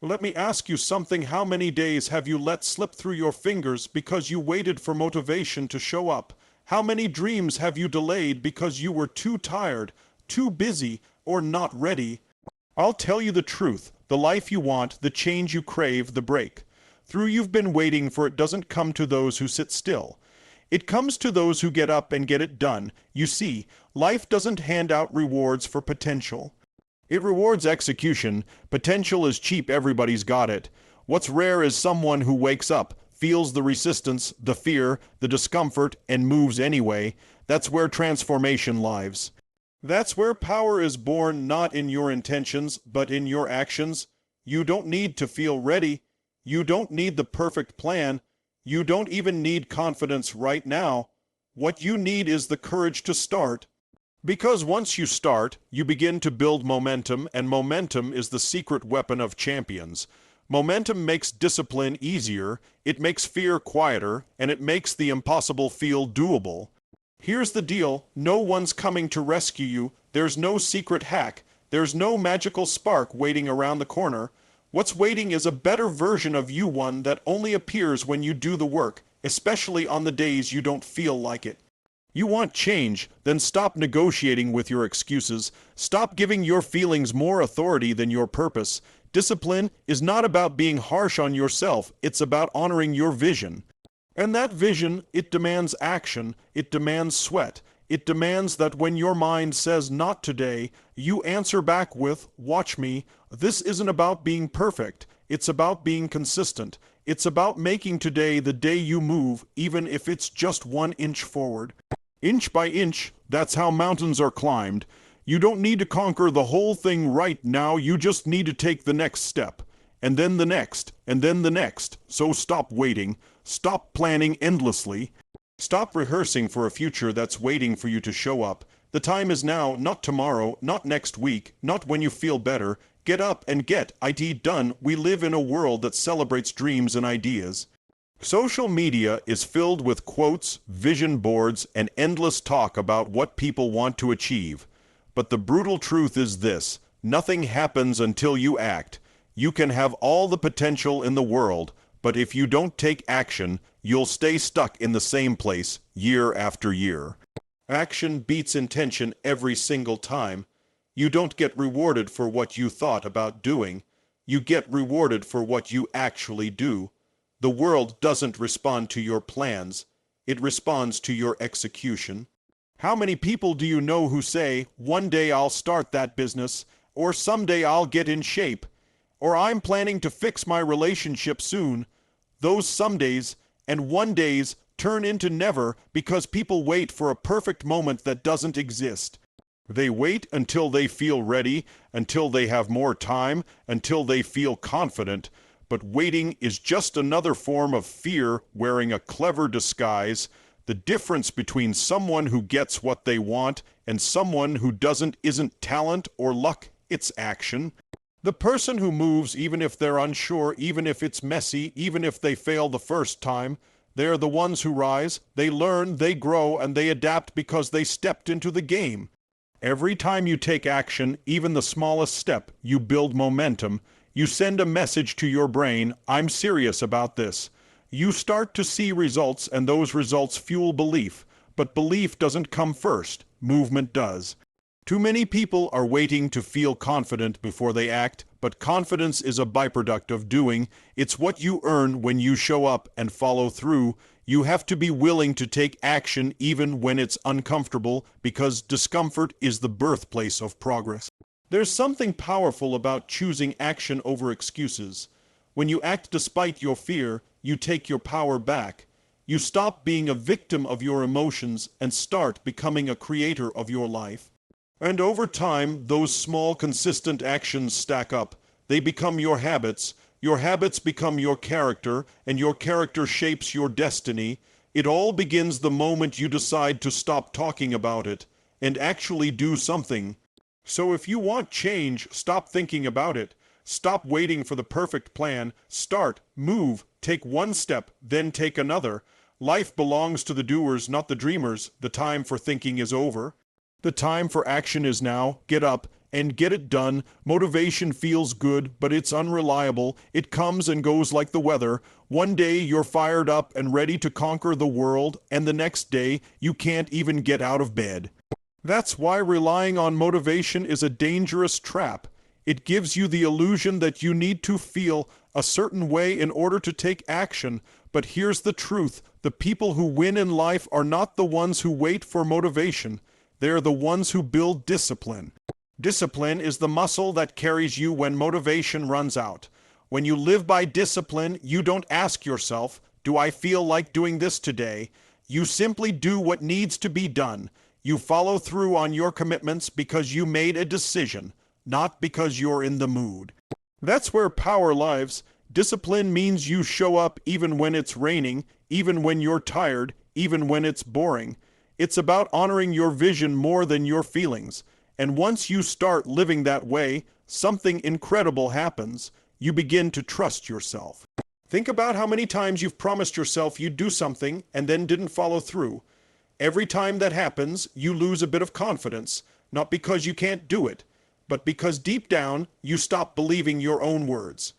Let me ask you something. How many days have you let slip through your fingers because you waited for motivation to show up? How many dreams have you delayed because you were too tired, too busy, or not ready? I'll tell you the truth. The life you want, the change you crave, the break through you've been waiting for, it doesn't come to those who sit still. It comes to those who get up and get it done. You see, life doesn't hand out rewards for potential. It rewards execution. Potential is cheap, everybody's got it. What's rare is someone who wakes up, feels the resistance, the fear, the discomfort, and moves anyway. That's where transformation lives. That's where power is born, not in your intentions, but in your actions. You don't need to feel ready. You don't need the perfect plan. You don't even need confidence right now. What you need is the courage to start. Because once you start, you begin to build momentum, and momentum is the secret weapon of champions. Momentum makes discipline easier, it makes fear quieter, and it makes the impossible feel doable. Here's the deal, no one's coming to rescue you, there's no secret hack, there's no magical spark waiting around the corner. What's waiting is a better version of you, one that only appears when you do the work, especially on the days you don't feel like it. You want change, then stop negotiating with your excuses. Stop giving your feelings more authority than your purpose. Discipline is not about being harsh on yourself, it's about honoring your vision. And that vision, it demands action, it demands sweat. It demands that when your mind says not today, you answer back with, watch me. This isn't about being perfect, it's about being consistent. It's about making today the day you move, even if it's just 1 inch forward. Inch by inch, that's how mountains are climbed. You don't need to conquer the whole thing right now, you just need to take the next step. And then the next, and then the next. So stop waiting. Stop planning endlessly. Stop rehearsing for a future that's waiting for you to show up. The time is now, not tomorrow, not next week, not when you feel better. Get up and get it done. We live in a world that celebrates dreams and ideas. Social media is filled with quotes, vision boards, and endless talk about what people want to achieve. But the brutal truth is this: nothing happens until you act. You can have all the potential in the world, but if you don't take action, you'll stay stuck in the same place year after year. Action beats intention every single time. You don't get rewarded for what you thought about doing. You get rewarded for what you actually do. The world doesn't respond to your plans. It responds to your execution. How many people do you know who say, one day I'll start that business, or someday I'll get in shape, or I'm planning to fix my relationship soon? Those somedays and one days turn into never because people wait for a perfect moment that doesn't exist. They wait until they feel ready, until they have more time, until they feel confident. But waiting is just another form of fear wearing a clever disguise. The difference between someone who gets what they want and someone who doesn't isn't talent or luck, it's action. The person who moves, even if they're unsure, even if it's messy, even if they fail the first time, they're the ones who rise. They learn, they grow, and they adapt because they stepped into the game. Every time you take action, even the smallest step, you build momentum. You send a message to your brain, I'm serious about this. You start to see results, and those results fuel belief. But belief doesn't come first. Movement does. Too many people are waiting to feel confident before they act, but confidence is a byproduct of doing. It's what you earn when you show up and follow through. You have to be willing to take action even when it's uncomfortable, because discomfort is the birthplace of progress. There's something powerful about choosing action over excuses. When you act despite your fear, you take your power back. You stop being a victim of your emotions and start becoming a creator of your life. And over time, those small, consistent actions stack up. They become your habits. Your habits become your character, and your character shapes your destiny. It all begins the moment you decide to stop talking about it and actually do something. So if you want change, stop thinking about it. Stop waiting for the perfect plan. Start, move, take one step, then take another. Life belongs to the doers, not the dreamers. The time for thinking is over. The time for action is now. Get up and get it done. Motivation feels good, but it's unreliable. It comes and goes like the weather. One day you're fired up and ready to conquer the world, and the next day you can't even get out of bed. That's why relying on motivation is a dangerous trap. It gives you the illusion that you need to feel a certain way in order to take action. But here's the truth. The people who win in life are not the ones who wait for motivation. They're the ones who build discipline. Discipline is the muscle that carries you when motivation runs out. When you live by discipline, you don't ask yourself, do I feel like doing this today? You simply do what needs to be done. You follow through on your commitments because you made a decision, not because you're in the mood. That's where power lies. Discipline means you show up even when it's raining, even when you're tired, even when it's boring. It's about honoring your vision more than your feelings. And once you start living that way, something incredible happens. You begin to trust yourself. Think about how many times you've promised yourself you'd do something and then didn't follow through. Every time that happens, you lose a bit of confidence, not because you can't do it, but because deep down, you stop believing your own words.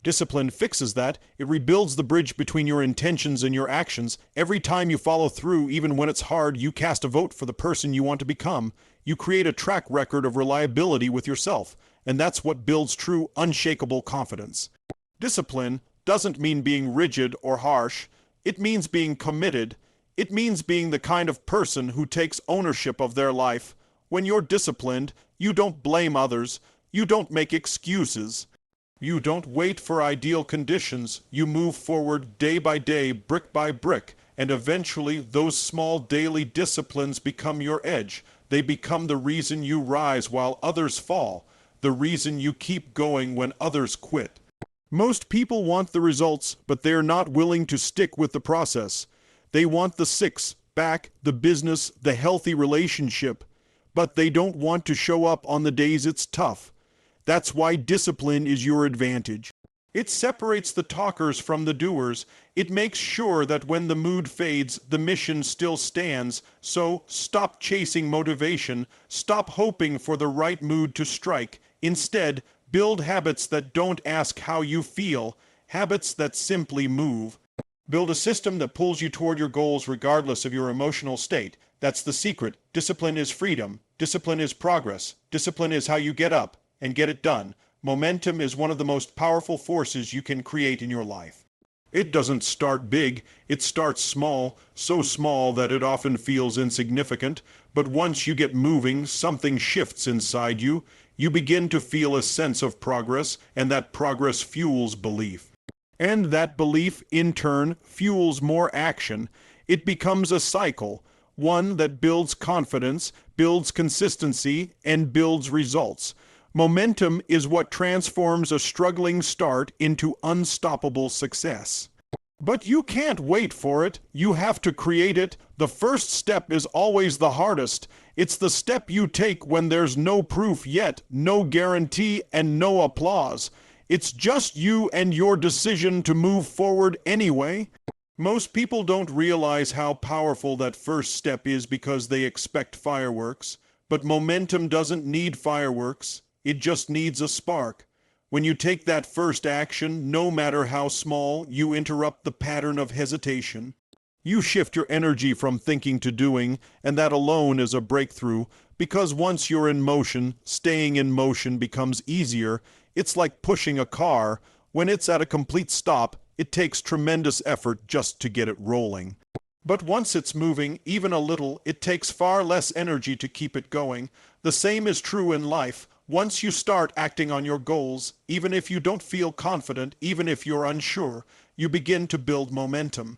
Discipline fixes that. It rebuilds the bridge between your intentions and your actions. Every time you follow through, even when it's hard, you cast a vote for the person you want to become. You create a track record of reliability with yourself, and that's what builds true, unshakable confidence. Discipline doesn't mean being rigid or harsh. It means being committed. It means being the kind of person who takes ownership of their life. When you're disciplined, you don't blame others. You don't make excuses. You don't wait for ideal conditions. You move forward day by day, brick by brick, and eventually those small daily disciplines become your edge. They become the reason you rise while others fall, the reason you keep going when others quit. Most people want the results, but they're not willing to stick with the process. They want the six-pack, the business, the healthy relationship, but they don't want to show up on the days it's tough. That's why discipline is your advantage. It separates the talkers from the doers. It makes sure that when the mood fades, the mission still stands. So stop chasing motivation. Stop hoping for the right mood to strike. Instead, build habits that don't ask how you feel, habits that simply move. Build a system that pulls you toward your goals regardless of your emotional state. That's the secret. Discipline is freedom. Discipline is progress. Discipline is how you get up and get it done. Momentum is one of the most powerful forces you can create in your life. It doesn't start big. It starts small, so small that it often feels insignificant. But once you get moving, something shifts inside you. You begin to feel a sense of progress, and that progress fuels belief. And that belief, in turn, fuels more action. It becomes a cycle, one that builds confidence, builds consistency, and builds results. Momentum is what transforms a struggling start into unstoppable success. But you can't wait for it. You have to create it. The first step is always the hardest. It's the step you take when there's no proof yet, no guarantee, and no applause. It's just you and your decision to move forward anyway. Most people don't realize how powerful that first step is because they expect fireworks. But momentum doesn't need fireworks. It just needs a spark. When you take that first action, no matter how small, you interrupt the pattern of hesitation. You shift your energy from thinking to doing, and that alone is a breakthrough, because once you're in motion, staying in motion becomes easier. It's like pushing a car. When it's at a complete stop, it takes tremendous effort just to get it rolling. But once it's moving, even a little, it takes far less energy to keep it going. The same is true in life. Once you start acting on your goals, even if you don't feel confident, even if you're unsure, you begin to build momentum.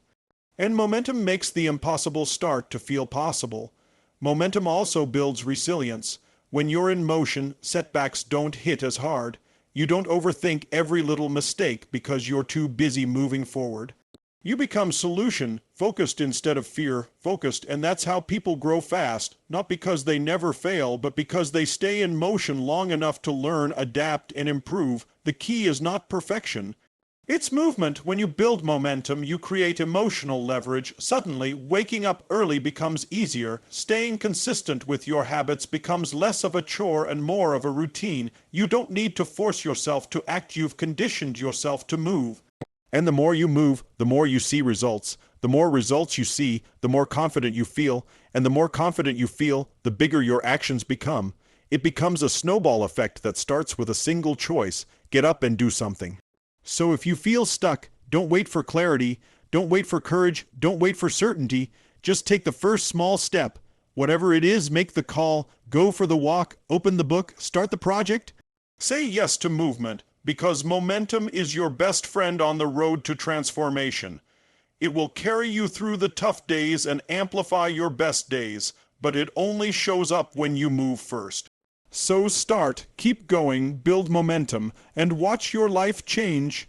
And momentum makes the impossible start to feel possible. Momentum also builds resilience. When you're in motion, setbacks don't hit as hard. You don't overthink every little mistake because you're too busy moving forward. You become solution-focused instead of fear-focused, and that's how people grow fast, not because they never fail, but because they stay in motion long enough to learn, adapt, and improve. The key is not perfection. It's movement. When you build momentum, you create emotional leverage. Suddenly, waking up early becomes easier. Staying consistent with your habits becomes less of a chore and more of a routine. You don't need to force yourself to act. You've conditioned yourself to move. And the more you move, the more you see results. The more results you see, the more confident you feel. And the more confident you feel, the bigger your actions become. It becomes a snowball effect that starts with a single choice: get up and do something. So if you feel stuck, don't wait for clarity, don't wait for courage, don't wait for certainty. Just take the first small step. Whatever it is, make the call, go for the walk, open the book, start the project. Say yes to movement, because momentum is your best friend on the road to transformation. It will carry you through the tough days and amplify your best days, but it only shows up when you move first. So start, keep going, build momentum, and watch your life change.